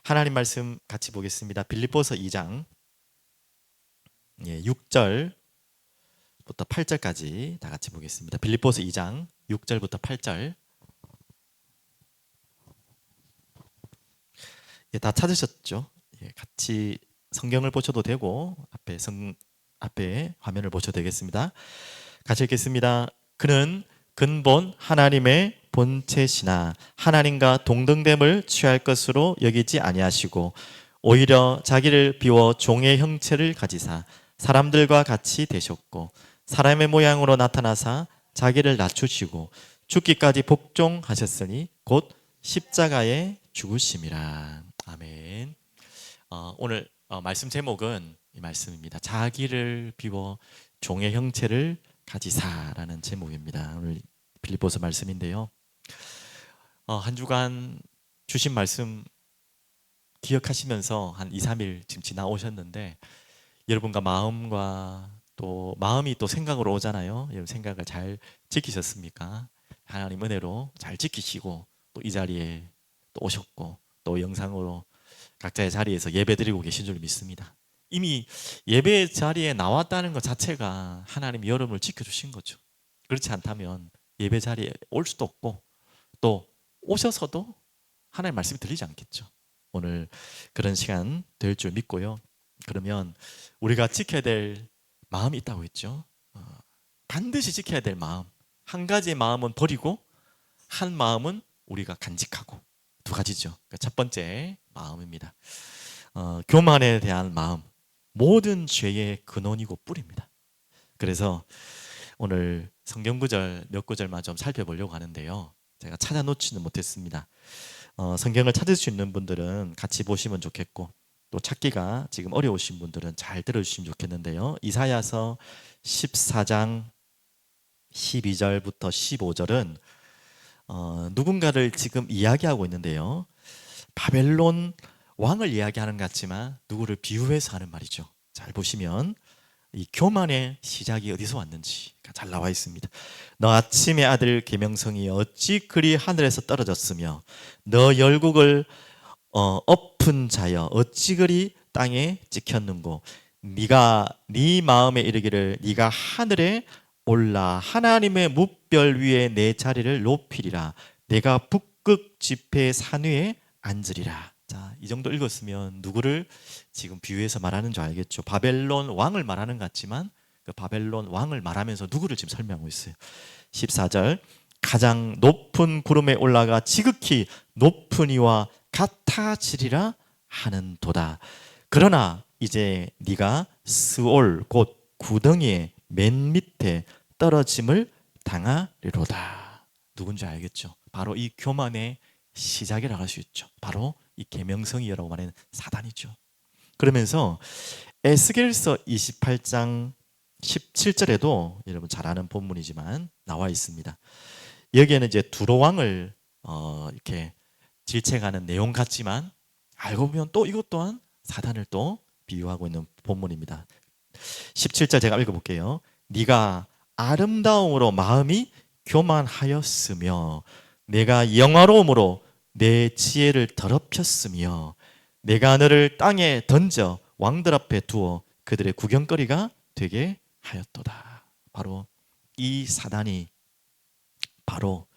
하나님 말씀 같이 보겠습니다. 빌립보서 2장 6절부터 8절까지 다 같이 보겠습니다. 빌립보서 2장 6절부터 8절. 다 찾으셨죠? 같이 성경을 보셔도 되고 앞에 화면을 보셔도 되겠습니다. 같이 읽겠습니다. 그는 근본 하나님의 본체시나 하나님과 동등됨을 취할 것으로 여기지 아니하시고 오히려 자기를 비워 종의 형체를 가지사 사람들과 같이 되셨고 사람의 모양으로 나타나사 자기를 낮추시고 죽기까지 복종하셨으니 곧 십자가에 죽으심이라. 아멘. 오늘 말씀 제목은 이 말씀입니다. 자기를 비워 종의 형체를 가지사라는 제목입니다. 오늘 빌립보서 말씀인데요. 한 주간 주신 말씀 기억하시면서 한 2, 3일 지금 지나오셨는데 여러분과 마음이 또 생각으로 오잖아요. 여러분 생각을 잘 지키셨습니까? 하나님 은혜로 잘 지키시고 또 이 자리에 또 오셨고 또 영상으로 각자의 자리에서 예배드리고 계신 줄 믿습니다. 이미 예배 자리에 나왔다는 것 자체가 하나님이 여러분을 지켜주신 거죠. 그렇지 않다면 예배 자리에 올 수도 없고 또 오셔서도 하나님의 말씀이 들리지 않겠죠. 오늘 그런 시간 될 줄 믿고요. 그러면 우리가 지켜야 될 마음이 있다고 했죠. 반드시 지켜야 될 마음. 한 가지의 마음은 버리고 한 마음은 우리가 간직하고 두 가지죠. 그러니까 첫 번째 마음입니다. 교만에 대한 마음. 모든 죄의 근원이고 뿌리입니다. 그래서 오늘 성경 구절 몇 구절만 좀 살펴보려고 하는데요. 제가 찾아놓지는 못했습니다. 성경을 찾을 수 있는 분들은 같이 보시면 좋겠고 또 찾기가 지금 어려우신 분들은 잘 들어주시면 좋겠는데요. 이사야서 14장 12절부터 15절은 누군가를 지금 이야기하고 있는데요. 바벨론 왕을 이야기하는 것 같지만 누구를 비유해서 하는 말이죠. 잘 보시면 이 교만의 시작이 어디서 왔는지가 잘 나와 있습니다. 너 아침의 아들 계명성이 어찌 그리 하늘에서 떨어졌으며 너 열국을 엎은 자여 어찌 그리 땅에 찍혔는고 네가 네 마음에 이르기를 네가 하늘에 올라 하나님의 뭇별 위에 내 자리를 높이리라 내가 북극 지폐 산 위에 앉으리라. 자, 이 정도 읽었으면 누구를 지금 비유해서 말하는 줄 알겠죠. 바벨론 왕을 말하는 것 같지만 그 바벨론 왕을 말하면서 누구를 지금 설명하고 있어요. 14절 가장 높은 구름에 올라가 지극히 높은 이와 같아지리라 하는도다. 그러나 이제 네가 스올 곧 구덩이의 맨 밑에 떨어짐을 당하리로다. 누군지 알겠죠? 바로 이 교만의 시작이라고 할 수 있죠. 바로 이 계명성이라고 말하는 사단이죠. 그러면서 에스겔서 28장 17절에도 여러분 잘 아는 본문이지만 나와 있습니다. 여기에는 이제 두로 왕을 이렇게 질책하는 내용 같지만 알고 보면 또 이것 또한 사단을 또 비유하고 있는 본문입니다. 17절 제가 읽어볼게요. 네가 아름다움으로 마음이 교만하였으며 내가 영화로움으로 내 지혜를 더럽혔으며 내가 너를 땅에 던져 왕들 앞에 두어 그들의 구경거리가 되게 하였도다. 바로 이 사단이 바로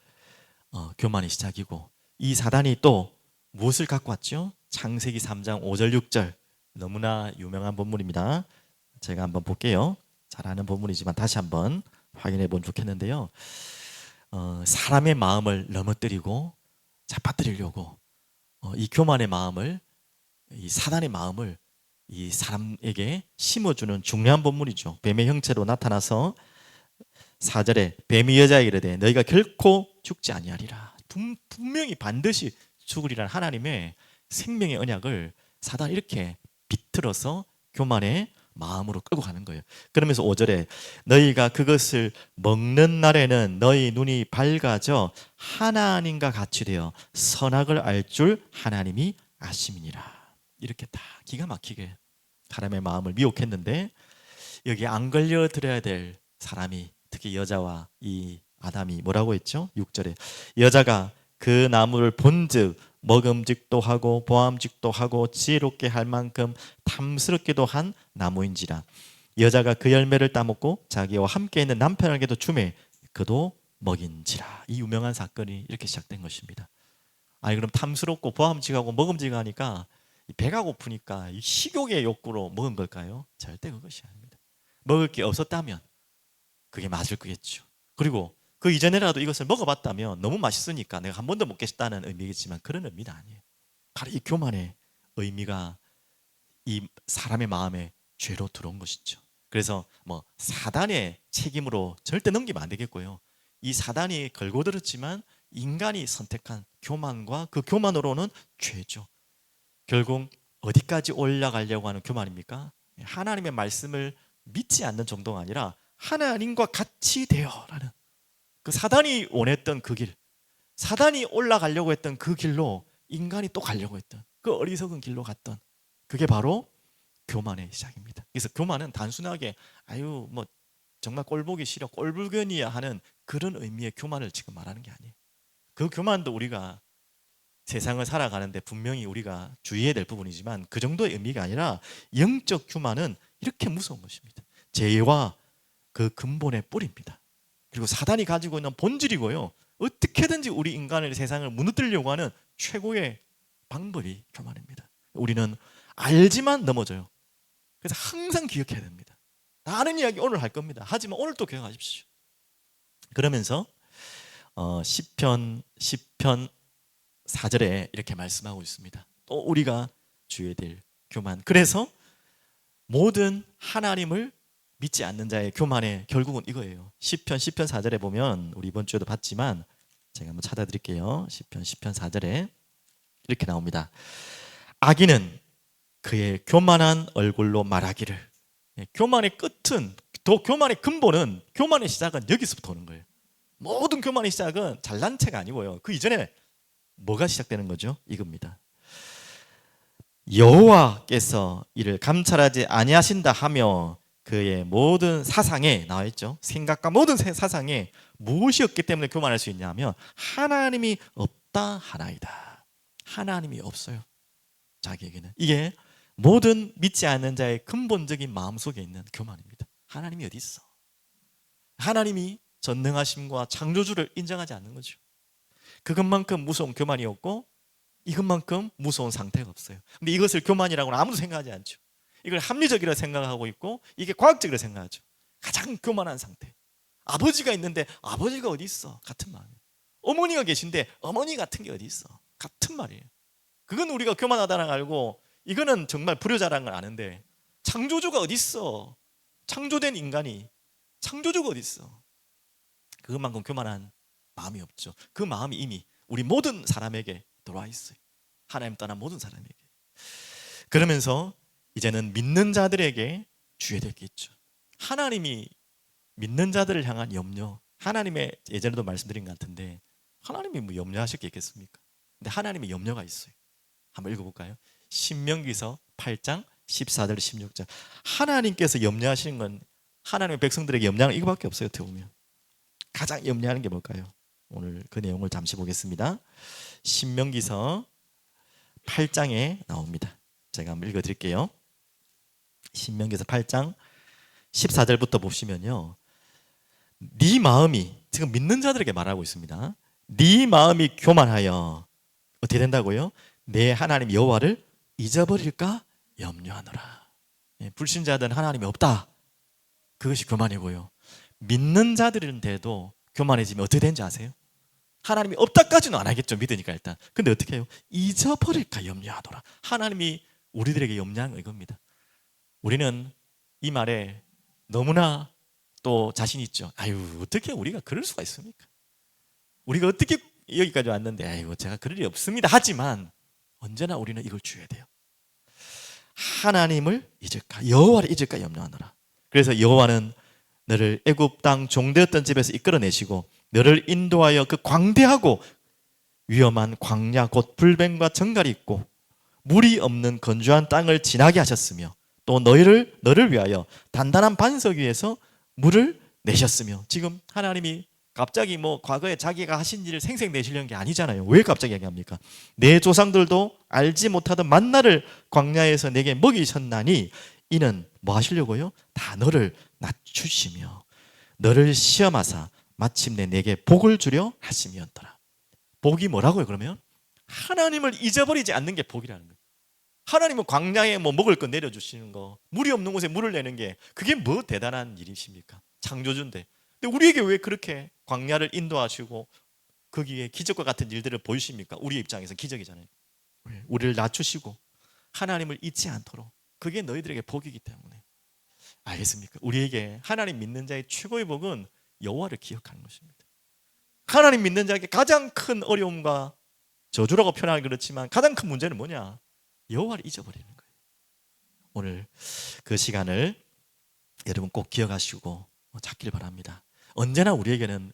교만의 시작이고 이 사단이 또 무엇을 갖고 왔죠? 창세기 3장 5절 6절 너무나 유명한 본문입니다. 제가 한번 볼게요. 잘 아는 본문이지만 다시 한번 확인해 보면 좋겠는데요. 사람의 마음을 넘어뜨리고 잡아뜨리려고 이 교만의 마음을 이 사단의 마음을 이 사람에게 심어주는 중요한 본문이죠. 뱀의 형체로 나타나서 4절에 뱀이 여자에게 이르되 너희가 결코 죽지 아니하리라. 분명히 반드시 죽으리라는 하나님의 생명의 언약을 사단이 이렇게 비틀어서 교만의 마음으로 끌고 가는 거예요. 그러면서 5절에 너희가 그것을 먹는 날에는 너희 눈이 밝아져 하나님과 같이 되어 선악을 알 줄 하나님이 아심이니라. 이렇게 다 기가 막히게 사람의 마음을 미혹했는데 여기 안 걸려들어야 될 사람이 특히 여자와 이 아담이 뭐라고 했죠? 6절에 여자가 그 나무를 본즉 먹음직도 하고 보암직도 하고 지혜롭게 할 만큼 탐스럽기도 한 나무인지라. 여자가 그 열매를 따먹고 자기와 함께 있는 남편에게도 주매 그도 먹인지라. 이 유명한 사건이 이렇게 시작된 것입니다. 아니 그럼 탐스럽고 보암직하고 먹음직하니까 배가 고프니까 이 식욕의 욕구로 먹은 걸까요? 절대 그것이 아닙니다. 먹을 게 없었다면 그게 맞을 거겠죠. 그리고 그 이전에라도 이것을 먹어봤다면 너무 맛있으니까 내가 한 번 더 먹겠다는 의미겠지만 그런 의미는 아니에요. 바로 이 교만의 의미가 이 사람의 마음에 죄로 들어온 것이죠. 그래서 뭐 사단의 책임으로 절대 넘기면 안 되겠고요. 이 사단이 걸고 들었지만 인간이 선택한 교만과 그 교만으로는 죄죠. 결국 어디까지 올라가려고 하는 교만입니까? 하나님의 말씀을 믿지 않는 정도가 아니라 하나님과 같이 되어라는 그 사단이 원했던 그 길, 사단이 올라가려고 했던 그 길로 인간이 또 가려고 했던 그 어리석은 길로 갔던 그게 바로 교만의 시작입니다. 그래서 교만은 단순하게 아유 뭐 정말 꼴보기 싫어 꼴불견이야 하는 그런 의미의 교만을 지금 말하는 게 아니에요. 그 교만도 우리가 세상을 살아가는데 분명히 우리가 주의해야 될 부분이지만 그 정도의 의미가 아니라 영적 교만은 이렇게 무서운 것입니다. 죄와 그 근본의 뿌리입니다. 그리고 사단이 가지고 있는 본질이고요. 어떻게든지 우리 인간의 세상을 무너뜨리려고 하는 최고의 방법이 교만입니다. 우리는 알지만 넘어져요. 그래서 항상 기억해야 됩니다. 다른 이야기 오늘 할 겁니다. 하지만 오늘 또 기억하십시오. 그러면서 시편 4절에 이렇게 말씀하고 있습니다. 또 우리가 주의해야 될 교만. 그래서 모든 하나님을 믿지 않는 자의 교만의 결국은 이거예요. 시편 4절에 보면 우리 이번 주에도 봤지만 제가 한번 찾아드릴게요. 시편 4절에 이렇게 나옵니다. 악인은 그의 교만한 얼굴로 말하기를. 교만의 끝은 또 교만의 근본은 교만의 시작은 여기서부터 오는 거예요. 모든 교만의 시작은 잘난 체가 아니고요. 그 이전에 뭐가 시작되는 거죠? 이겁니다. 여호와께서 이를 감찰하지 아니하신다 하며 그의 모든 사상에 나와 있죠. 생각과 모든 사상에 무엇이 없기 때문에 교만할 수 있냐면 하나님이 없다 하나이다. 하나님이 없어요. 자기에게는. 이게 모든 믿지 않는 자의 근본적인 마음속에 있는 교만입니다. 하나님이 어디 있어? 하나님이 전능하심과 창조주를 인정하지 않는 거죠. 그것만큼 무서운 교만이 없고 이것만큼 무서운 상태가 없어요. 근데 이것을 교만이라고는 아무도 생각하지 않죠. 이걸 합리적이라 생각하고 있고 이게 과학적이라 생각하죠. 가장 교만한 상태. 아버지가 있는데 아버지가 어디 있어? 같은 마음이에요. 어머니가 계신데 어머니 같은 게 어디 있어? 같은 말이에요. 그건 우리가 교만하다는 걸 알고 이거는 정말 불효자라는 걸 아는데 창조주가 어디 있어? 창조된 인간이 창조주가 어디 있어? 그것만큼 교만한 마음이 없죠. 그 마음이 이미 우리 모든 사람에게 들어와 있어요. 하나님 떠난 모든 사람에게. 그러면서 이제는 믿는 자들에게 주의해야 될 게 있죠. 하나님이 믿는 자들을 향한 염려. 하나님의 예전에도 말씀드린 것 같은데 하나님이 뭐 염려하실 게 있겠습니까? 근데 하나님의 염려가 있어요. 한번 읽어볼까요? 신명기서 8장 14절 16절. 하나님께서 염려하시는 건 하나님의 백성들에게 염려하는 이거밖에 없어요. 어떻게 보면 가장 염려하는 게 뭘까요? 오늘 그 내용을 잠시 보겠습니다. 신명기서 8장에 나옵니다. 제가 한번 읽어드릴게요. 신명기서 8장 14절부터 보시면요, 네 마음이 지금 믿는 자들에게 말하고 있습니다. 네 마음이 교만하여 어떻게 된다고요? 내 하나님 여호와를 잊어버릴까 염려하노라. 불신자들은 하나님이 없다. 그것이 교만이고요. 믿는 자들인데도 교만해지면 어떻게 되는지 아세요? 하나님이 없다까지는 안 하겠죠. 믿으니까 일단. 근데 어떻게 해요? 잊어버릴까 염려하노라. 하나님이 우리들에게 염려한 거 이겁니다. 우리는 이 말에 너무나 또 자신 있죠. 아유 어떻게 우리가 그럴 수가 있습니까? 우리가 어떻게 여기까지 왔는데 아이고 제가 그럴 리 없습니다. 하지만 언제나 우리는 이걸 주어야 돼요. 하나님을 잊을까 여호와를 잊을까 염려하노라. 그래서 여호와는 너를 애굽 땅 종되었던 집에서 이끌어내시고 너를 인도하여 그 광대하고 위험한 광야 곧 불뱀과 정갈이 있고 물이 없는 건조한 땅을 지나게 하셨으며 또 너를 위하여 단단한 반석 위에서 물을 내셨으며. 지금 하나님이 갑자기 뭐 과거에 자기가 하신 일을 생생내시려는 게 아니잖아요. 왜 갑자기 얘기합니까? 내 조상들도 알지 못하던 만나를 광야에서 내게 먹이셨나니 이는 뭐 하시려고요? 다 너를 낮추시며 너를 시험하사 마침내 내게 복을 주려 하심이었더라. 복이 뭐라고요? 그러면 하나님을 잊어버리지 않는 게 복이라는 거예요. 하나님은 광야에 뭐 먹을 거 내려주시는 거, 물이 없는 곳에 물을 내는 게 그게 뭐 대단한 일이십니까? 창조주인데. 근데 우리에게 왜 그렇게 광야를 인도하시고 거기에 기적과 같은 일들을 보이십니까? 우리 입장에서 기적이잖아요. 우리를 낮추시고 하나님을 잊지 않도록, 그게 너희들에게 복이기 때문에. 알겠습니까? 우리에게 하나님 믿는 자의 최고의 복은 여호와를 기억하는 것입니다. 하나님 믿는 자에게 가장 큰 어려움과 저주라고 표현하기 그렇지만 가장 큰 문제는 뭐냐? 여호와를 잊어버리는 거예요. 오늘 그 시간을 여러분 꼭 기억하시고 찾길 바랍니다. 언제나 우리에게는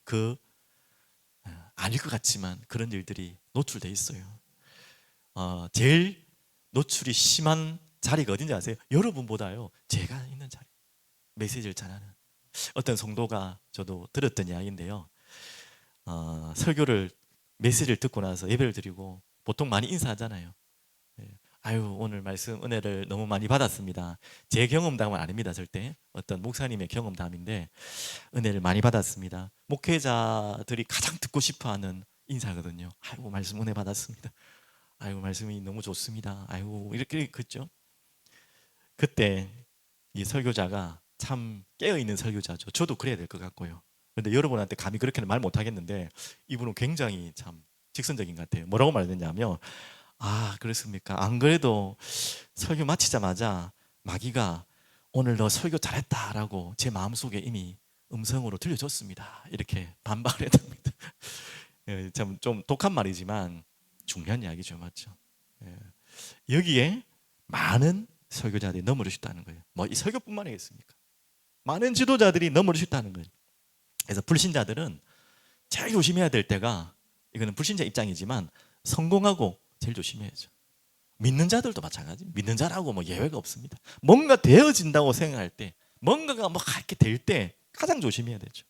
아닐 것 같지만 그런 일들이 노출돼 있어요. 제일 노출이 심한 자리가 어딘지 아세요? 여러분보다요, 제가 있는 자리. 메시지를 전하는 어떤 성도가, 저도 들었던 이야기인데요, 설교를 메시지를 듣고 나서 예배를 드리고 보통 많이 인사하잖아요. 아유, 오늘 말씀 은혜를 너무 많이 받았습니다. 제 경험담은 아닙니다. 절대 어떤 목사님의 경험담인데 은혜를 많이 받았습니다. 목회자들이 가장 듣고 싶어하는 인사거든요. 아이고, 말씀 은혜 받았습니다. 아이고, 말씀이 너무 좋습니다. 아이고, 이렇게 그랬죠. 그때 이 설교자가 참 깨어있는 설교자죠. 저도 그래야 될 것 같고요. 그런데 여러분한테 감히 그렇게는 말 못하겠는데 이분은 굉장히 참 직선적인 것 같아요. 뭐라고 말했냐면, 아, 그렇습니까? 안 그래도 설교 마치자마자 마귀가 오늘 너 설교 잘했다라고 제 마음속에 이미 음성으로 들려줬습니다. 이렇게 반박을 했답니다. 참 좀 독한 말이지만 중요한 이야기죠. 맞죠? 여기에 많은 설교자들이 넘어르셨다는 거예요. 뭐 이 설교뿐만 아니겠습니까? 많은 지도자들이 넘어르셨다는 거예요. 그래서 불신자들은 제일 조심해야 될 때가, 이거는 불신자 입장이지만 성공하고 제일 조심해야죠. 믿는 자들도 마찬가지. 믿는 자라고 뭐 예외가 없습니다. 뭔가 되어진다고 생각할 때, 뭔가가 뭐 이렇게 될 때 가장 조심해야 되죠.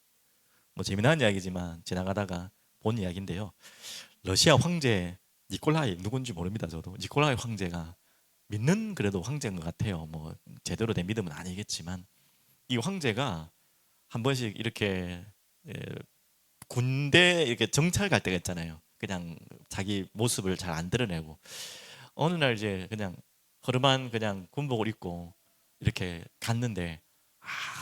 뭐 재미난 이야기지만 지나가다가 본 이야기인데요. 러시아 황제 니콜라이, 누군지 모릅니다. 저도 니콜라이 황제가 믿는 그래도 황제인 것 같아요. 뭐 제대로 된 믿음은 아니겠지만 이 황제가 한 번씩 이렇게 군대 이렇게 정찰 갈 때가 있잖아요. 그냥 자기 모습을 잘 안 드러내고 어느 날 이제 그냥 허름한 그냥 군복을 입고 이렇게 갔는데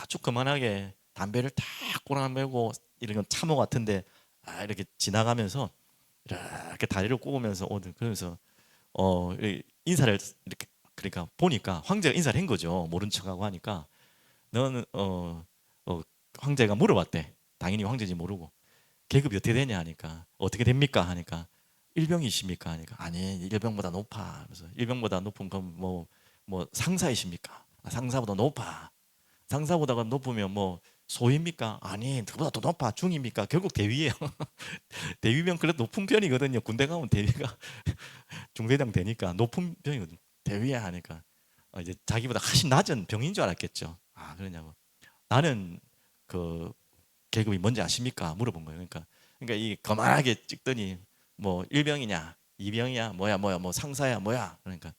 아주 그만하게 담배를 탁 꼬라매고 이런 참호 같은데 이렇게 지나가면서 이렇게 다리를 꼬으면서 그러면서 인사를 이렇게, 그러니까 보니까 황제가 인사를 한 거죠. 모른 척하고 하니까 너는 황제가 물어봤대. 당연히 황제인지 모르고 계급이 어떻게 되냐 하니까 어떻게 됩니까 하니까 일병이십니까 하니까 아니, 일병보다 높아. 그래서 일병보다 높은 건 뭐 상사이십니까? 상사보다 높아. 상사보다 높으면 뭐 소위입니까? 아니, 그보다 더 높아. 중입니까? 결국 대위예요. 대위면 그래도 높은 편이거든요. 군대 가면 대위가 중대장 되니까 높은 편이거든요. 대위야 하니까 이제 자기보다 훨씬 낮은 병인 줄 알았겠죠. 아, 그러냐고. 나는 그 계급이 뭔지 아십니까? 물어본 거예요. 그러니까 이 거만하게 찍더니 뭐 일병이냐, 이병이야, 뭐야, 뭐 상사야, 뭐야. 그러니까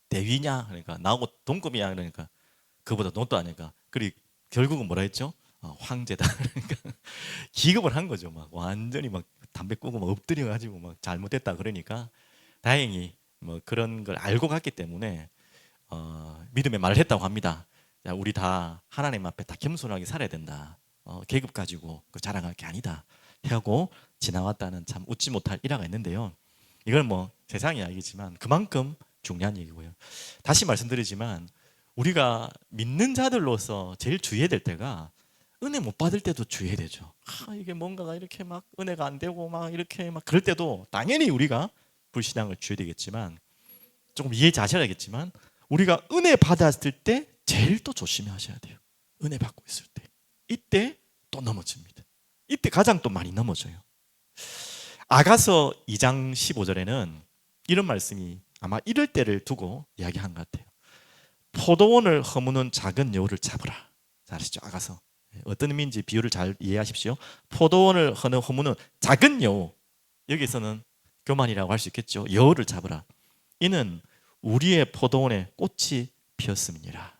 대위냐, 그러니까 나하고 동급이야. 그러니까 그보다 높도 아니까. 그리고 결국은 뭐라 했죠? 황제다. 그러니까 기급을 한 거죠. 막 완전히 막 담배 꾸고 막 엎드려 가지고 막 잘못됐다 그러니까 다행히 뭐 그런 걸 알고 갔기 때문에 믿음의 말을 했다고 합니다. 자, 우리 다 하나님 앞에 다 겸손하게 살아야 된다. 계급 가지고 자랑할 게 아니다 하고 지나왔다는 참 웃지 못할 일화가 있는데요. 이건 뭐 세상 이야기지만 그만큼 중요한 얘기고요. 다시 말씀드리지만 우리가 믿는 자들로서 제일 주의해야 될 때가 은혜 못 받을 때도 주의해야 되죠. 이게 뭔가가 이렇게 막 은혜가 안 되고 막 이렇게 막 그럴 때도 당연히 우리가 불신앙을 주의해야 되겠지만 조금 이해하셔야겠지만 우리가 은혜 받았을 때 제일 또 조심하셔야 돼요. 은혜 받고 있을 때. 이때 또 넘어집니다. 이때 가장 또 많이 넘어져요. 아가서 2장 15절에는 이런 말씀이 아마 이럴 때를 두고 이야기한 것 같아요. 포도원을 허무는 작은 여우를 잡으라. 잘 아시죠? 아가서 어떤 의미인지 비유를 잘 이해하십시오. 포도원을 허는 허무는 작은 여우, 여기서는 교만이라고 할 수 있겠죠. 여우를 잡으라. 이는 우리의 포도원에 꽃이 피었음이니라.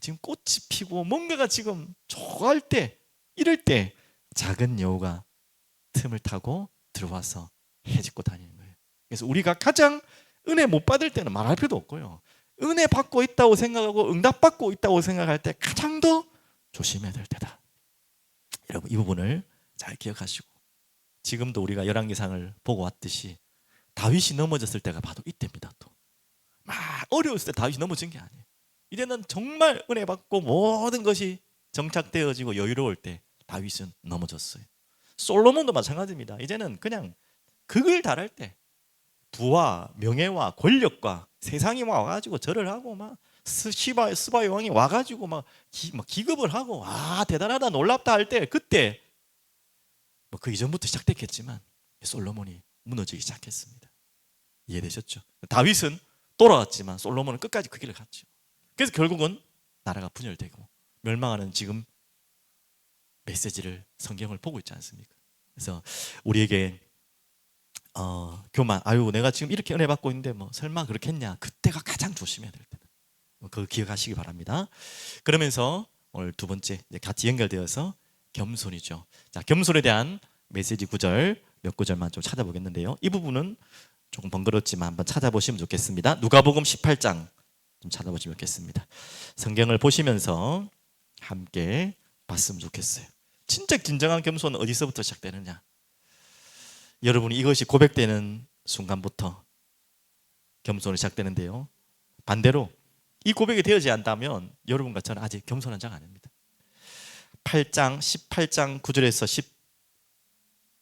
지금 꽃이 피고 뭔가가 지금 좋아할 때, 이럴 때 작은 여우가 틈을 타고 들어와서 해집고 다니는 거예요. 그래서 우리가 가장 은혜 못 받을 때는 말할 필요도 없고요. 은혜 받고 있다고 생각하고 응답받고 있다고 생각할 때 가장 더 조심해야 될 때다. 여러분, 이 부분을 잘 기억하시고, 지금도 우리가 열왕기상을 보고 왔듯이 다윗이 넘어졌을 때가 바로 이때입니다. 또 막 어려웠을 때 다윗이 넘어진 게 아니에요. 이제는 정말 은혜 받고 모든 것이 정착되어지고 여유로울 때 다윗은 넘어졌어요. 솔로몬도 마찬가지입니다. 이제는 그냥 극을 달할 때 부와 명예와 권력과 세상이 와가지고 절을 하고 막 스바의 왕이 와가지고 막 기급을 하고 대단하다 놀랍다 할 때, 그때 뭐 그 이전부터 시작됐겠지만 솔로몬이 무너지기 시작했습니다. 이해되셨죠? 다윗은 돌아왔지만 솔로몬은 끝까지 그 길을 갔죠. 그래서 결국은 나라가 분열되고 멸망하는 지금 메시지를, 성경을 보고 있지 않습니까? 그래서 우리에게 교만, 내가 지금 이렇게 은혜 받고 있는데 뭐 설마 그렇겠냐, 그때가 가장 조심해야 될 때다. 그거 기억하시기 바랍니다. 그러면서 오늘 두 번째 같이 연결되어서 겸손이죠. 자, 겸손에 대한 메시지 구절 몇 구절만 좀 찾아보겠는데요. 이 부분은 조금 번거롭지만 한번 찾아보시면 좋겠습니다. 누가복음 18장 좀 찾아보시면 좋겠습니다. 성경을 보시면서 함께 봤으면 좋겠어요. 진짜 진정한 겸손은 어디서부터 시작되느냐? 여러분이 이것이 고백되는 순간부터 겸손이 시작되는데요. 반대로 이 고백이 되어지지 않다면 여러분과 저는 아직 겸손한 자가 아닙니다. 18장 9절에서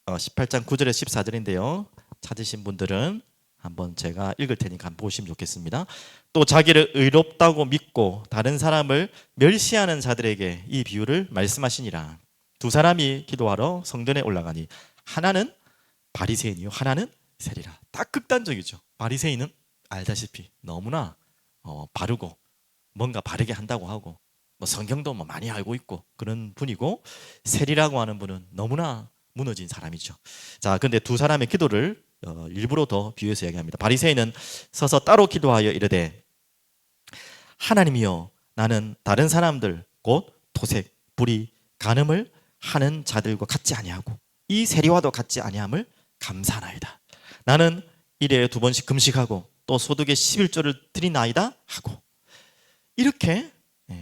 18장 9절에서 14절인데요. 찾으신 분들은 한번 제가 읽을 테니까 한번 보시면 좋겠습니다. 또 자기를 의롭다고 믿고 다른 사람을 멸시하는 자들에게 이 비유를 말씀하시니라. 두 사람이 기도하러 성전에 올라가니 하나는 바리새인이요 하나는 세리라. 딱 극단적이죠. 바리새인은 알다시피 너무나 바르고 뭔가 바르게 한다고 하고 뭐 성경도 뭐 많이 알고 있고 그런 분이고, 세리라고 하는 분은 너무나 무너진 사람이죠. 자, 근데 두 사람의 기도를 일부러 더 비유해서 이야기합니다. 바리새인은 서서 따로 기도하여 이르되 하나님이여, 나는 다른 사람들 곧 토색, 불의, 간음을 하는 자들과 같지 아니하고 이 세리와도 같지 아니함을 감사하나이다. 나는 일에 2번씩 금식하고 또 소득의 11조를 드리나이다 하고, 이렇게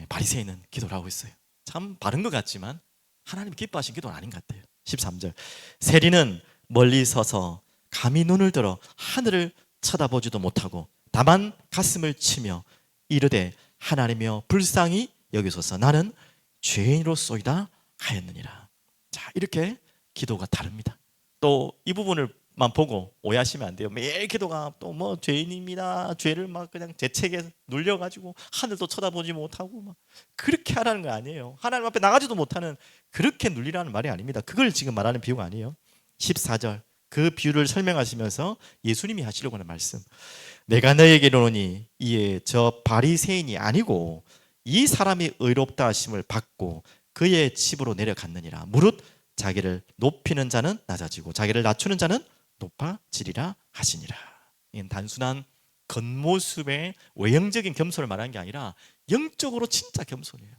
바리새인은 기도를 하고 있어요. 참 바른 것 같지만 하나님 기뻐하신 기도는 아닌 것 같아요. 13절, 세리는 멀리 서서 감히 눈을 들어 하늘을 쳐다보지도 못하고 다만 가슴을 치며 이르되 하나님이여 불쌍히 여기소서, 나는 죄인으로소이다 하였느니라. 자, 이렇게 기도가 다릅니다. 또 이 부분을만 보고 오해하시면 안 돼요. 매일 기도가 또 뭐 죄인입니다, 죄를 막 그냥 제 책에 눌려가지고 하늘도 쳐다보지 못하고 막 그렇게 하라는 거 아니에요. 하나님 앞에 나가지도 못하는, 그렇게 눌리라는 말이 아닙니다. 그걸 지금 말하는 비유가 아니에요. 14절, 그 비유를 설명하시면서 예수님이 하시려고 하는 말씀, 내가 너에게 이르노니 이에 저 바리새인이 아니고 이 사람이 의롭다 하심을 받고 그의 집으로 내려갔느니라. 무릇 자기를 높이는 자는 낮아지고 자기를 낮추는 자는 높아지리라 하시니라. 이건 단순한 겉모습의 외형적인 겸손을 말하는 게 아니라 영적으로 진짜 겸손이에요.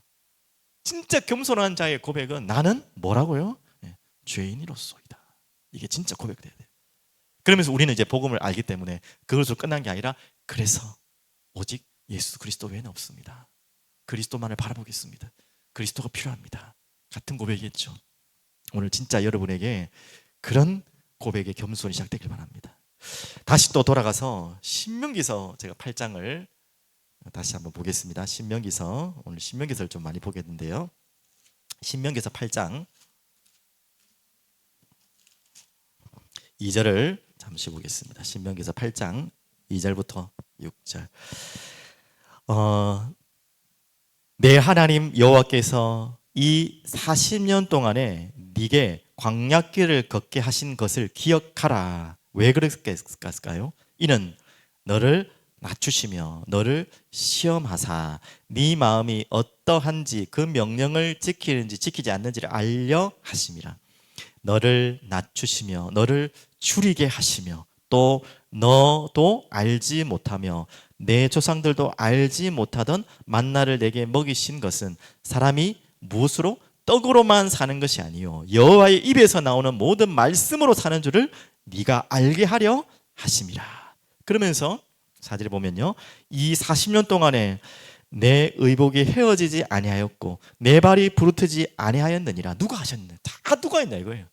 진짜 겸손한 자의 고백은 나는 뭐라고요? 죄인이로소이다. 이게 진짜 고백돼야 돼요. 그러면서 우리는 이제 복음을 알기 때문에 그것으로 끝난 게 아니라, 그래서 오직 예수 그리스도 외에는 없습니다. 그리스도만을 바라보겠습니다. 그리스도가 필요합니다. 같은 고백이겠죠. 오늘 진짜 여러분에게 그런 고백의 겸손이 시작되길 바랍니다. 다시 또 돌아가서 신명기서 제가 8장을 다시 한번 보겠습니다. 신명기서, 오늘 신명기서를 좀 많이 보겠는데요. 신명기서 8장 2절을 잠시 보겠습니다. 신명기서 8장 2절부터 6절. 내 하나님 여호와께서 이 40년 동안에 네게 광야길을 걷게 하신 것을 기억하라. 왜 그랬을까요? 이는 너를 낮추시며 너를 시험하사 네 마음이 어떠한지 그 명령을 지키는지 지키지 않는지를 알려 하심이라. 너를 낮추시며 너를 줄이게 하시며 또 너도 알지 못하며 내 조상들도 알지 못하던 만나를 내게 먹이신 것은 사람이 무엇으로 떡으로만 사는 것이 아니요 여호와의 입에서 나오는 모든 말씀으로 사는 줄을 네가 알게 하려 하심이라. 그러면서 4절에 보면요, 이 40년 동안에 내 의복이 헤어지지 아니하였고 내 발이 부르트지 아니하였느니라. 누가 하셨느냐? 다 누가 했냐 이거예요.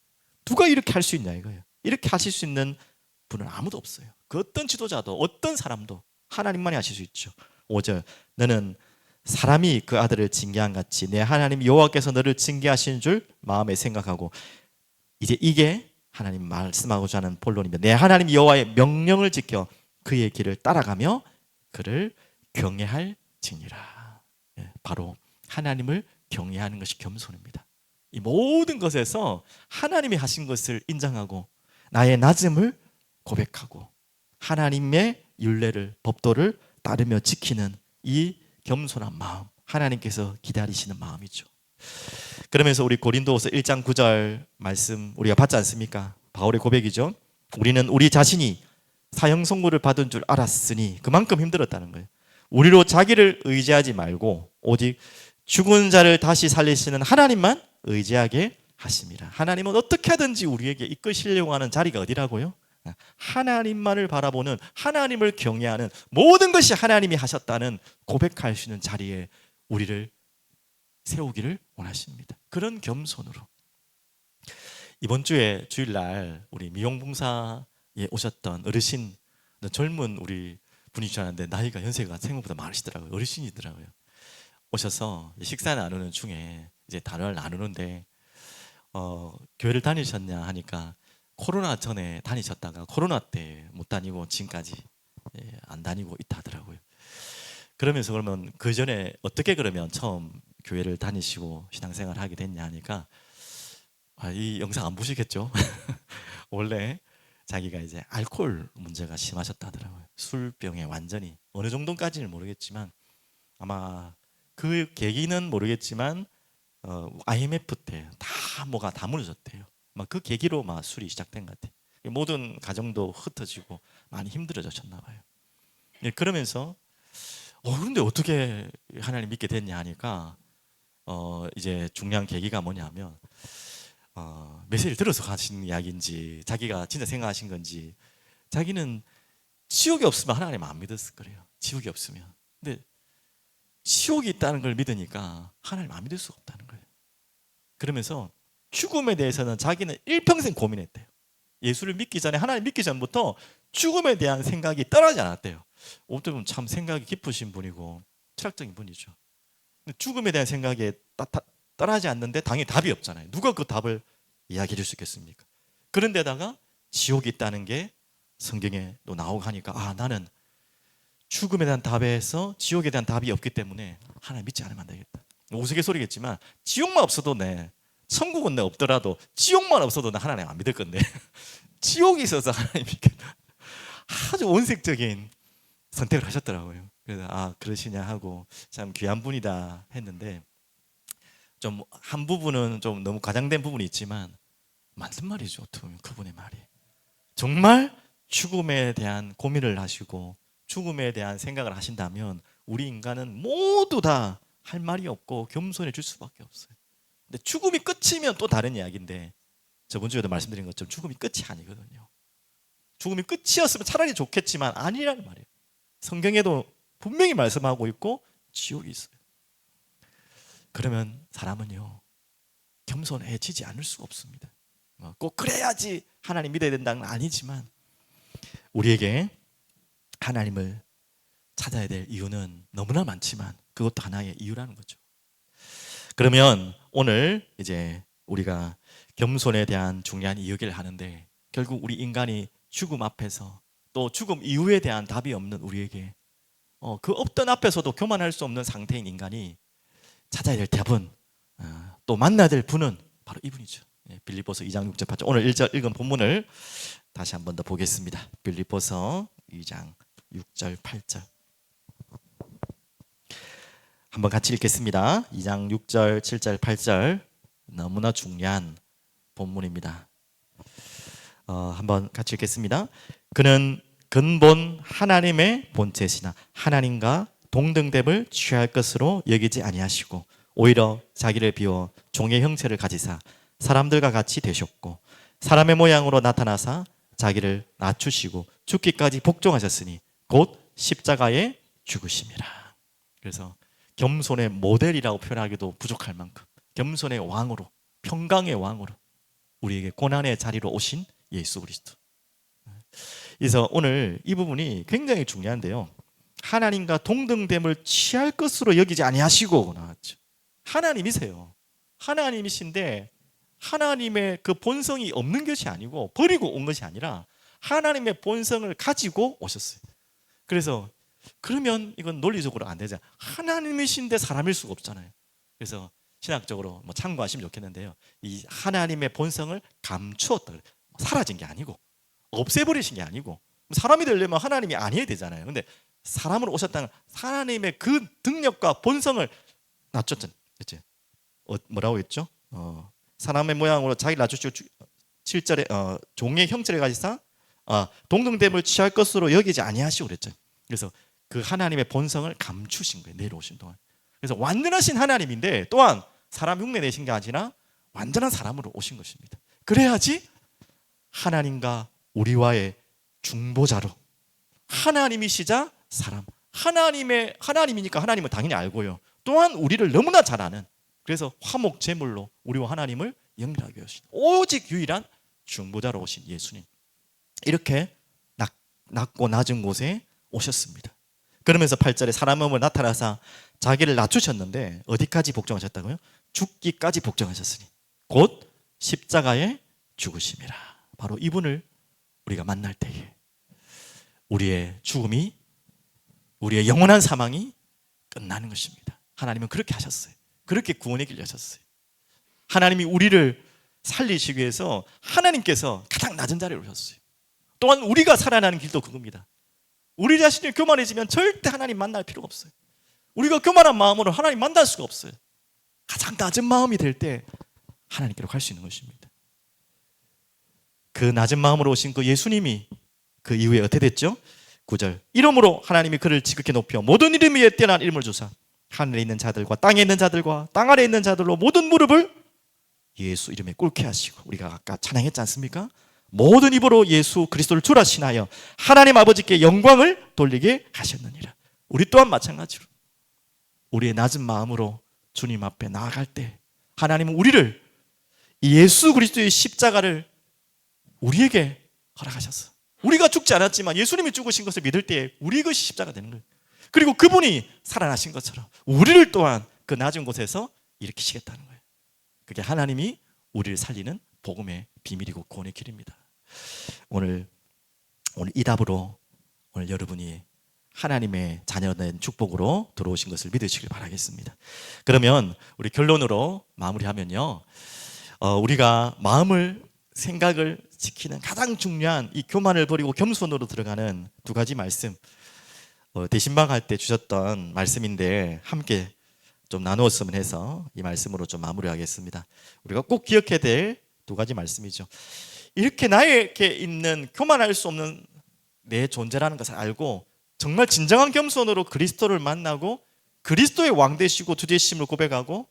누가 이렇게 할 수 있냐 이거예요. 이렇게 하실 수 있는 분은 아무도 없어요. 그 어떤 지도자도 어떤 사람도 하나님만이 하실 수 있죠. 5절 너는 사람이 그 아들을 징계한 같이 내 하나님 여호와께서 너를 징계하시는 줄 마음에 생각하고. 이제 이게 하나님 말씀하고자 하는 본론입니다. 내 하나님 여호와의 명령을 지켜 그의 길을 따라가며 그를 경외할지니라. 바로 하나님을 경외하는 것이 겸손입니다. 이 모든 것에서 하나님이 하신 것을 인정하고 나의 낮음을 고백하고 하나님의 율례를 법도를 따르며 지키는 이 겸손한 마음, 하나님께서 기다리시는 마음이죠. 그러면서 우리 고린도후서 1장 9절 말씀 우리가 받지 않습니까? 바울의 고백이죠. 우리는 우리 자신이 사형 선고를 받은 줄 알았으니 그만큼 힘들었다는 거예요. 우리로 자기를 의지하지 말고 오직 죽은 자를 다시 살리시는 하나님만 의지하게 하심이라. 하나님은 어떻게 하든지 우리에게 이끄시려고 하는 자리가 어디라고요? 하나님만을 바라보는, 하나님을 경외하는, 모든 것이 하나님이 하셨다는 고백할 수 있는 자리에 우리를 세우기를 원하십니다. 그런 겸손으로. 이번 주에 주일날 우리 미용봉사에 오셨던 어르신, 젊은 우리 분이 주셨는데 나이가 연세가 생각보다 많으시더라고요. 어르신이더라고요. 오셔서 식사 나누는 중에 이제 단어를 나누는데 교회를 다니셨냐 하니까 코로나 전에 다니셨다가 코로나 때 못 다니고 지금까지 안 다니고 있다 하더라고요. 그러면서 그러면 그 전에 어떻게 그러면 처음 교회를 다니시고 신앙생활을 하게 됐냐 하니까 이 영상 안 보시겠죠? 원래 자기가 이제 알코올 문제가 심하셨다 하더라고요. 술병에 완전히 어느 정도까지는 모르겠지만 아마 그 계기는 모르겠지만 IMF 때 다 뭐가 다 무너졌대요. 막 그 계기로 막 술이 시작된 것 같아요. 모든 가정도 흩어지고 많이 힘들어졌나 봐요. 그러면서 그런데 어떻게 하나님 믿게 됐냐 하니까 이제 중요한 계기가 뭐냐면 메시지를 들어서 하신 이야기인지 자기가 진짜 생각하신 건지 자기는 지옥이 없으면 하나님 안 믿었을 거예요. 지옥이 없으면. 근데 지옥이 있다는 걸 믿으니까 하나님 안 믿을 수가 없다는 거예요. 그러면서 죽음에 대해서는 자기는 일평생 고민했대요. 예수를 믿기 전에, 하나님 믿기 전부터 죽음에 대한 생각이 떠나지 않았대요. 어떻게 보면 참 생각이 깊으신 분이고 철학적인 분이죠. 근데 죽음에 대한 생각이 떠나지 않는데 당연히 답이 없잖아요. 누가 그 답을 이야기해 줄 수 있겠습니까? 그런데다가 지옥이 있다는 게 성경에 또 나오고 하니까 나는 죽음에 대한 답에서 지옥에 대한 답이 없기 때문에 하나님 믿지 않으면 안 되겠다. 우스갯소리겠지만 지옥만 없어도 천국은 없더라도 지옥만 없어도 나 하나님 안 믿을 건데 지옥이 있어서 하나님 믿겠다. 아주 원색적인 선택을 하셨더라고요. 그래서 그러시냐 하고 참 귀한 분이다 했는데 좀 한 부분은 좀 너무 과장된 부분이 있지만 맞는 말이죠. 어떻게 보면 그분의 말이 정말 죽음에 대한 고민을 하시고 죽음에 대한 생각을 하신다면 우리 인간은 모두 다 할 말이 없고 겸손해질 수밖에 없어요. 근데 죽음이 끝이면 또 다른 이야기인데 저번 주에도 말씀드린 것처럼 죽음이 끝이 아니거든요. 죽음이 끝이었으면 차라리 좋겠지만 아니라는 말이에요. 성경에도 분명히 말씀하고 있고 지옥이 있어요. 그러면 사람은요 겸손해지지 않을 수가 없습니다. 꼭 그래야지 하나님 믿어야 된다는 건 아니지만 우리에게 하나님을 찾아야 될 이유는 너무나 많지만 그것도 하나의 이유라는 거죠. 그러면 오늘 이제 우리가 겸손에 대한 중요한 이야기를 하는데 결국 우리 인간이 죽음 앞에서 또 죽음 이후에 대한 답이 없는 우리에게 그 없던 앞에서도 교만할 수 없는 상태인 인간이 찾아야 될 답은 또 만나야 될 분은 바로 이분이죠. 빌립보서 2장 6절 8절 오늘 읽은 본문을 다시 한 번 더 보겠습니다. 빌립보서 2장 6절, 8절. 한번 같이 읽겠습니다. 2장 6절, 7절, 8절. 너무나 중요한 본문입니다. 한번 같이 읽겠습니다. 그는 근본 하나님의 본체시나 하나님과 동등됨을 취할 것으로 여기지 아니하시고 오히려 자기를 비워 종의 형체를 가지사 사람들과 같이 되셨고 사람의 모양으로 나타나사 자기를 낮추시고 죽기까지 복종하셨으니 곧 십자가에 죽으심이라. 그래서 겸손의 모델이라고 표현하기도 부족할 만큼 겸손의 왕으로, 평강의 왕으로 우리에게 고난의 자리로 오신 예수 그리스도. 그래서 오늘 이 부분이 굉장히 중요한데요. 하나님과 동등됨을 취할 것으로 여기지 아니하시고 나왔죠. 하나님이세요. 하나님이신데 하나님의 그 본성이 없는 것이 아니고 버리고 온 것이 아니라 하나님의 본성을 가지고 오셨어요. 그래서 그러면 이건 논리적으로 안 되잖아요. 하나님이신데 사람일 수가 없잖아요. 그래서 신학적으로 참고하시면 좋겠는데요. 이 하나님의 본성을 감추었다. 사라진 게 아니고 없애버리신 게 아니고 사람이 되려면 하나님이 아니어야 되잖아요. 근데 사람으로 오셨다는 하나님의 그 능력과 본성을 낮췄잖아요. 뭐라고 했죠? 사람의 모양으로 자기를 낮추시고 7절에 종의 형체를 가지사 동등됨을 취할 것으로 여기지 아니하시고 그랬죠. 그래서 그 하나님의 본성을 감추신 거예요. 내려오신 동안. 그래서 완전하신 하나님인데 또한 사람 흉내 내신 게 아니라 완전한 사람으로 오신 것입니다. 그래야지 하나님과 우리와의 중보자로 하나님이시자 사람 하나님이니까 하나님은 당연히 알고요. 또한 우리를 너무나 잘 아는 그래서 화목 제물로 우리와 하나님을 연결하게 하신 오직 유일한 중보자로 오신 예수님 이렇게 낮고 낮은 곳에 오셨습니다. 그러면서 8절에 사람 몸을 나타나사 자기를 낮추셨는데 어디까지 복종하셨다고요? 죽기까지 복종하셨으니 곧 십자가에 죽으심이라. 바로 이분을 우리가 만날 때에 우리의 죽음이 우리의 영원한 사망이 끝나는 것입니다. 하나님은 그렇게 하셨어요. 그렇게 구원의 길을 여셨어요. 하나님이 우리를 살리시기 위해서 하나님께서 가장 낮은 자리에 오셨어요. 또한 우리가 살아나는 길도 그겁니다. 우리 자신이 교만해지면 절대 하나님 만날 필요가 없어요. 우리가 교만한 마음으로 하나님 만날 수가 없어요. 가장 낮은 마음이 될 때 하나님께로 갈 수 있는 것입니다. 그 낮은 마음으로 오신 그 예수님이 그 이후에 어떻게 됐죠? 9절 이름으로 하나님이 그를 지극히 높여 모든 이름 위에 뛰어난 이름을 주사 하늘에 있는 자들과 땅에 있는 자들과 땅 아래에 있는 자들로 모든 무릎을 예수 이름에 꿇게 하시고 우리가 아까 찬양했지 않습니까? 모든 입으로 예수 그리스도를 주라 신하여 하나님 아버지께 영광을 돌리게 하셨느니라. 우리 또한 마찬가지로 우리의 낮은 마음으로 주님 앞에 나아갈 때 하나님은 우리를 예수 그리스도의 십자가를 우리에게 허락하셨어. 우리가 죽지 않았지만 예수님이 죽으신 것을 믿을 때 우리 것이 십자가 되는 거예요. 그리고 그분이 살아나신 것처럼 우리를 또한 그 낮은 곳에서 일으키시겠다는 거예요. 그게 하나님이 우리를 살리는 복음의 비밀이고 구원의 길입니다. 오늘 이 답으로 오늘 여러분이 하나님의 자녀된 축복으로 들어오신 것을 믿으시길 바라겠습니다. 그러면 우리 결론으로 마무리하면요, 우리가 마음을 생각을 지키는 가장 중요한 이 교만을 버리고 겸손으로 들어가는 두 가지 말씀 대신방 할 때 주셨던 말씀인데 함께 좀 나누었으면 해서 이 말씀으로 좀 마무리하겠습니다. 우리가 꼭 기억해야 될 두 가지 말씀이죠. 이렇게 나에게 있는 교만할 수 없는 내 존재라는 것을 알고 정말 진정한 겸손으로 그리스도를 만나고 그리스도의 왕 되시고 주 되심을 고백하고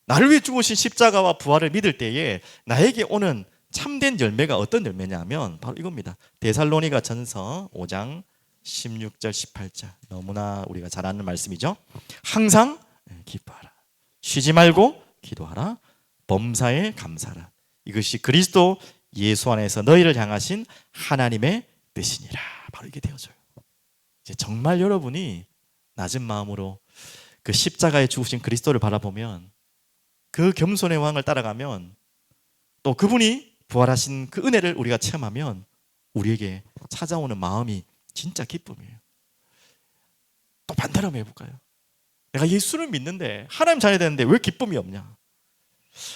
나를 위해 죽으신 십자가와 부활을 믿을 때에 나에게 오는 참된 열매가 어떤 열매냐면 바로 이겁니다. 데살로니가 전서 5장 16절 18절 너무나 우리가 잘 아는 말씀이죠. 항상 기뻐하라 쉬지 말고 기도하라 범사에 감사하라 이것이 그리스도 예수 안에서 너희를 향하신 하나님의 뜻이니라. 바로 이게 되어져요. 이제 정말 여러분이 낮은 마음으로 그 십자가에 죽으신 그리스도를 바라보면 그 겸손의 왕을 따라가면 또 그분이 부활하신 그 은혜를 우리가 체험하면 우리에게 찾아오는 마음이 진짜 기쁨이에요. 또 반대로 한번 해볼까요? 내가 예수를 믿는데 하나님 자녀 되는데 왜 기쁨이 없냐?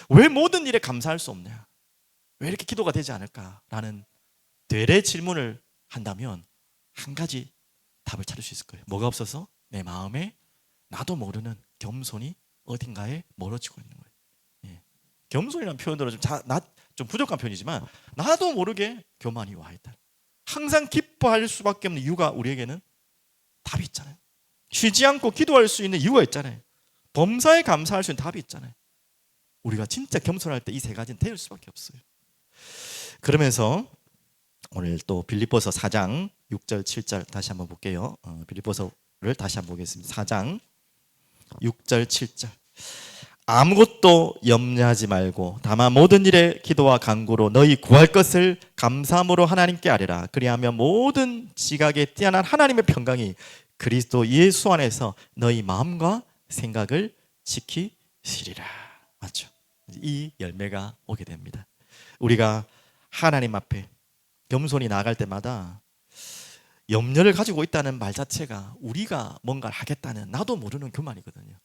왜 모든 일에 감사할 수 없냐? 왜 이렇게 기도가 되지 않을까라는 되레 질문을 한다면 한 가지 답을 찾을 수 있을 거예요. 뭐가 없어서? 내 마음에 나도 모르는 겸손이 어딘가에 멀어지고 있는 거예요. 예. 겸손이라는 표현으로 좀 부족한 표현이지만 나도 모르게 교만이 와 있다. 항상 기뻐할 수밖에 없는 이유가 우리에게는 답이 있잖아요. 쉬지 않고 기도할 수 있는 이유가 있잖아요. 범사에 감사할 수 있는 답이 있잖아요. 우리가 진짜 겸손할 때 이 세 가지는 될 수밖에 없어요. 그러면서 오늘 또 빌립보서 4장 6절 7절 다시 한번 볼게요. 빌립보서를 다시 한번 보겠습니다. 4장 6절 7절. 아무것도 염려하지 말고 다만 모든 일에 기도와 간구로 너희 구할 것을 감사함으로 하나님께 아뢰라. 그리하면 모든 지각에 뛰어난 하나님의 평강이 그리스도 예수 안에서 너희 마음과 생각을 지키시리라. 맞죠? 이 열매가 오게 됩니다. 우리가 하나님 앞에 겸손히 나아갈 때마다 염려를 가지고 있다는 말 자체가 우리가 뭔가를 하겠다는 나도 모르는 교만이거든요.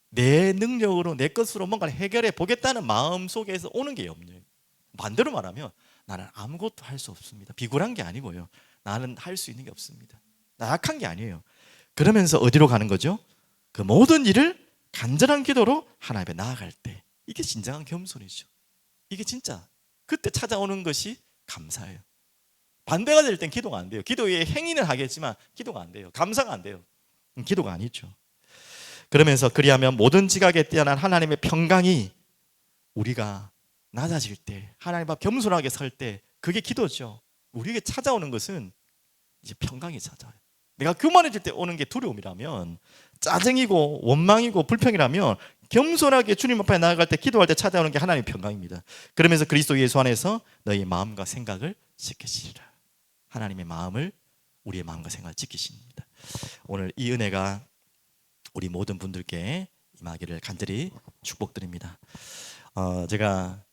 내 능력으로 내 것으로 뭔가를 해결해 보겠다는 마음 속에서 오는 게 염려예요. 반대로 말하면 나는 아무것도 할 수 없습니다. 비굴한 게 아니고요. 나는 할 수 있는 게 없습니다. 나 약한 게 아니에요. 그러면서 어디로 가는 거죠? 그 모든 일을 간절한 기도로 하나님 앞에 나아갈 때 이게 진정한 겸손이죠. 이게 진짜 그때 찾아오는 것이 감사예요. 반대가 될 땐 기도가 안 돼요. 기도의 행위는 하겠지만 기도가 안 돼요. 감사가 안 돼요. 기도가 아니죠. 그러면서 그리하면 모든 지각에 뛰어난 하나님의 평강이 우리가 낮아질 때 하나님 앞 겸손하게 설 때 그게 기도죠. 우리에게 찾아오는 것은 이제 평강이 찾아와요. 내가 교만해질 때 오는 게 두려움이라면, 짜증이고 원망이고 불평이라면 겸손하게 주님 앞에 나아갈 때 기도할 때 찾아오는 게 하나님의 평강입니다. 그러면서 그리스도 예수 안에서 너희 마음과 생각을 지키시리라. 하나님의 마음을 우리의 마음과 생각을 지키십니다. 오늘 이 은혜가 우리 모든 분들께 임하기를 간절히 축복드립니다. 제가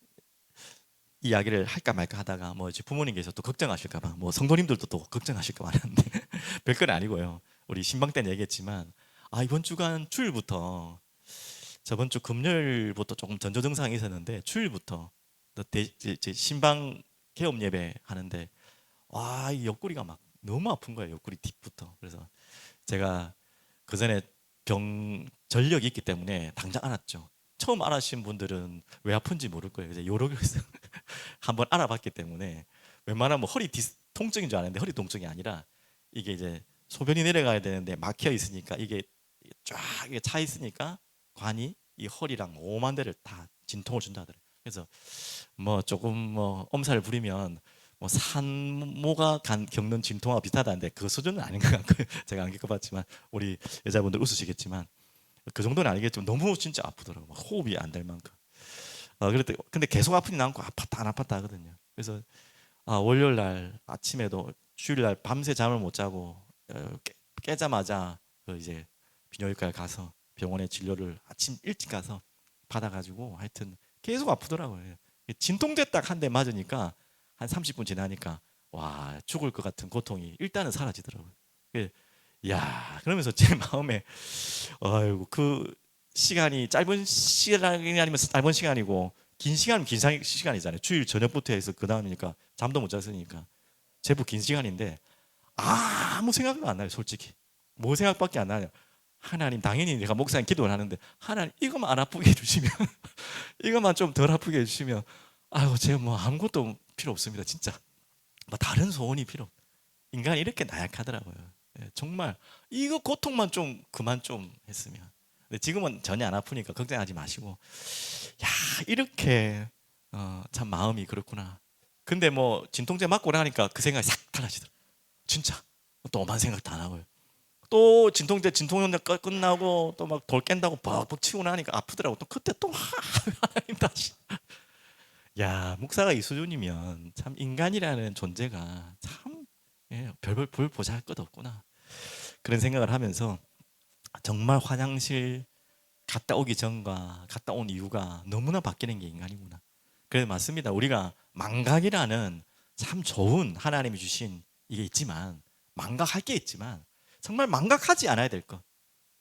이야기를 할까 말까 하다가 이제 부모님께서 또 걱정하실까봐, 성도님들도 또 걱정하실까 하는데 별건 아니고요. 우리 신방 때는 얘기했지만 이번 주간 주일부터, 저번 주 금요일부터 조금 전조증상이 있었는데 주일부터 신방 개업 예배 하는데 이 옆구리가 막 너무 아픈 거예요. 옆구리 뒷부터. 그래서 제가 그 전에 전력이 있기 때문에 당장 알았죠. 처음 알아신 분들은 왜 아픈지 모를 거예요. 이제 요로 한번 알아봤기 때문에 웬만하면 허리 통증인 줄 아는데 허리 통증이 아니라 이게 이제 소변이 내려가야 되는데 막혀 있으니까 이게 쫙 차 있으니까 관이 이 허리랑 오만 대를 다 진통을 준다더래요. 그래서 조금 엄살을 부리면 산모가 겪는 진통하고 비슷하다는데 그 수준은 아닌 것 같고요. 제가 안 겪어봤지만 우리 여자분들 웃으시겠지만 그 정도는 아니겠지만 너무 진짜 아프더라고요. 호흡이 안 될 만큼. 근데 계속 아프진 않고 아팠다 안 아팠다 하거든요. 그래서 월요일 날 아침에도 주일 날 밤새 잠을 못 자고 깨자마자 이제 비뇨기과에 가서 병원에 진료를 아침 일찍 가서 받아가지고 하여튼 계속 아프더라고요. 진통제 딱 한 대 맞으니까 한 30분 지나니까 죽을 것 같은 고통이 일단은 사라지더라고요. 그러면서 제 마음에 그 시간이 짧은 시간이 아니면 짧은 시간이고 긴 시간이면 긴 시간이잖아요. 주일 저녁부터 해서 그 다음이니까 잠도 못 잤으니까 제법 긴 시간인데 아무 생각도 안 나요. 솔직히 뭐 생각밖에 안 나요. 하나님, 당연히 내가 목사님 기도를 하는데 하나님 이것만 안 아프게 해주시면 이것만 좀 덜 아프게 해주시면 제가 아무것도 필요 없습니다. 진짜 다른 소원이 필요 없어요. 인간이 이렇게 나약하더라고요. 정말 이거 고통만 좀 그만 좀 했으면. 근데 지금은 전혀 안 아프니까 걱정하지 마시고 이렇게 참 마음이 그렇구나. 근데 진통제 맞고 나니까 그 생각이 싹 달라지더라고요. 진짜 또 오만 생각도 안 하고요. 또 진통제 끝나고 또 막 돌 깬다고 벅벅 치고 나니까 아프더라고. 또 그때 또 하나님 다시. 목사가 이 수준이면 참 인간이라는 존재가 참 별 보잘 것 없구나. 그런 생각을 하면서 정말 화장실 갔다 오기 전과 갔다 온 이유가 너무나 바뀌는 게 인간이구나. 그래서 맞습니다. 우리가 망각이라는 참 좋은 하나님이 주신 이게 있지만, 망각할 게 있지만 정말 망각하지 않아야 될 것.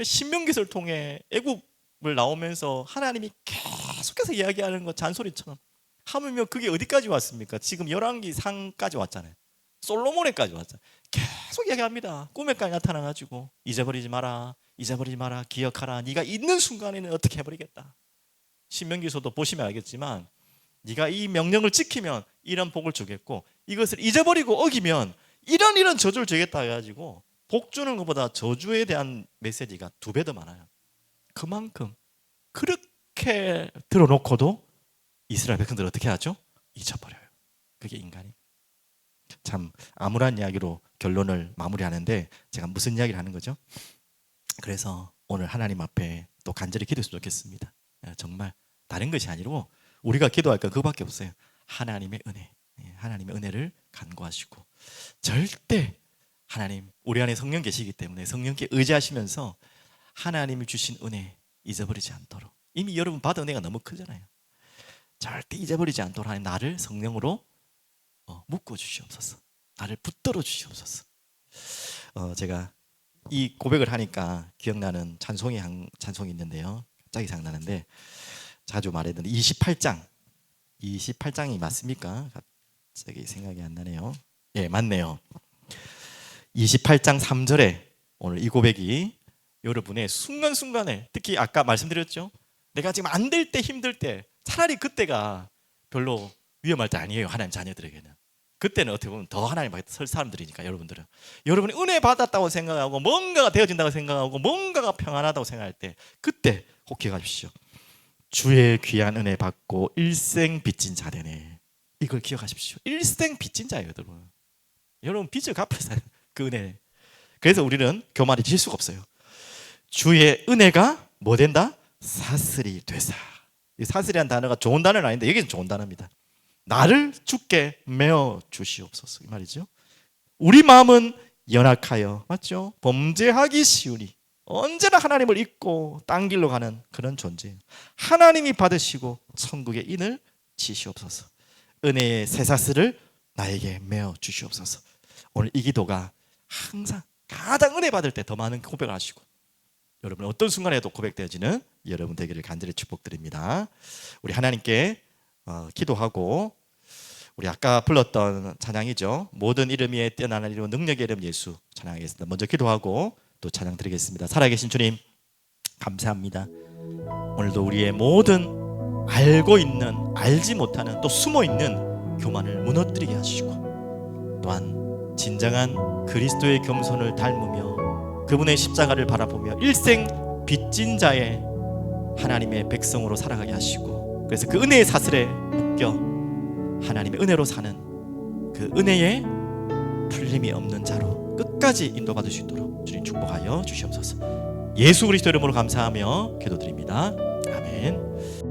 신명기서를 통해 애굽을 나오면서 하나님이 계속해서 이야기하는 것 잔소리처럼 하물며 그게 어디까지 왔습니까? 지금 열왕기 상까지 왔잖아요. 솔로몬에까지 왔어요. 계속 얘기합니다. 꿈에까지 나타나가지고 잊어버리지 마라, 잊어버리지 마라, 기억하라. 네가 있는 순간에는 어떻게 해버리겠다. 신명기서도 보시면 알겠지만 네가 이 명령을 지키면 이런 복을 주겠고 이것을 잊어버리고 어기면 이런 저주를 주겠다 해가지고 복 주는 것보다 저주에 대한 메시지가 2배 더 많아요. 그만큼 그렇게 들어놓고도 이스라엘 백성들 어떻게 하죠? 잊어버려요. 그게 인간이. 참 암울한 이야기로 결론을 마무리하는데 제가 무슨 이야기를 하는 거죠? 그래서 오늘 하나님 앞에 또 간절히 기도했으면 좋겠습니다. 정말 다른 것이 아니고 우리가 기도할 건 그거밖에 없어요. 하나님의 은혜, 하나님의 은혜를 간구하시고 절대 하나님 우리 안에 성령 계시기 때문에 성령께 의지하시면서 하나님이 주신 은혜 잊어버리지 않도록. 이미 여러분 받은 은혜가 너무 크잖아요. 절대 잊어버리지 않도록 하나님 나를 성령으로 묶어 주시옵소서. 나를 붙들어 주시옵소서. 제가 이 고백을 하니까 기억나는 찬송이 있는데요. 갑자기 생각나는데 자주 말했는데 28장이 맞습니까? 갑자기 생각이 안 나네요. 예, 맞네요. 28장 3절에 오늘 이 고백이 여러분의 순간순간에 특히 아까 말씀드렸죠. 내가 지금 안 될 때 힘들 때 차라리 그때가 별로 위험할 때 아니에요. 하나님 자녀들에게는. 그때는 어떻게 보면 더 하나님 앞에 설 사람들이니까 여러분들은. 여러분이 은혜 받았다고 생각하고 뭔가가 되어진다고 생각하고 뭔가가 평안하다고 생각할 때 그때 혹 기억하십시오. 주의 귀한 은혜 받고 일생 빚진 자 되네. 이걸 기억하십시오. 일생 빚진 자예요, 여러분. 여러분 빚을 갚으세요. 그 은혜. 그래서 우리는 교만이 질 수가 없어요. 주의 은혜가 뭐 된다? 사슬이 되사. 이 사슬이라는 단어가 좋은 단어는 아닌데 여기는 좋은 단어입니다. 나를 주께 메어 주시옵소서 이 말이죠. 우리 마음은 연약하여 맞죠? 범죄하기 쉬우니 언제나 하나님을 잊고 딴 길로 가는 그런 존재예요. 하나님이 받으시고 천국의 인을 치시옵소서. 은혜의 쇠사슬을 나에게 메어 주시옵소서. 오늘 이 기도가 항상 가장 은혜 받을 때 더 많은 고백을 하시고 여러분 어떤 순간에도 고백되어지는 여러분 되기를 간절히 축복드립니다. 우리 하나님께 기도하고 우리 아까 불렀던 찬양이죠. 모든 이름 위에 뛰어나는 이름 능력의 이름 예수 찬양하겠습니다. 먼저 기도하고 또 찬양 드리겠습니다. 살아계신 주님 감사합니다. 오늘도 우리의 모든 알고 있는 알지 못하는 또 숨어있는 교만을 무너뜨리게 하시고 또한 진정한 그리스도의 겸손을 닮으며 그분의 십자가를 바라보며 일생 빚진 자의 하나님의 백성으로 살아가게 하시고 그래서 그 은혜의 사슬에 묶여 하나님의 은혜로 사는 그 은혜의 풀림이 없는 자로 끝까지 인도받을 수 있도록 주님 축복하여 주시옵소서. 예수 그리스도 이름으로 감사하며 기도드립니다. 아멘.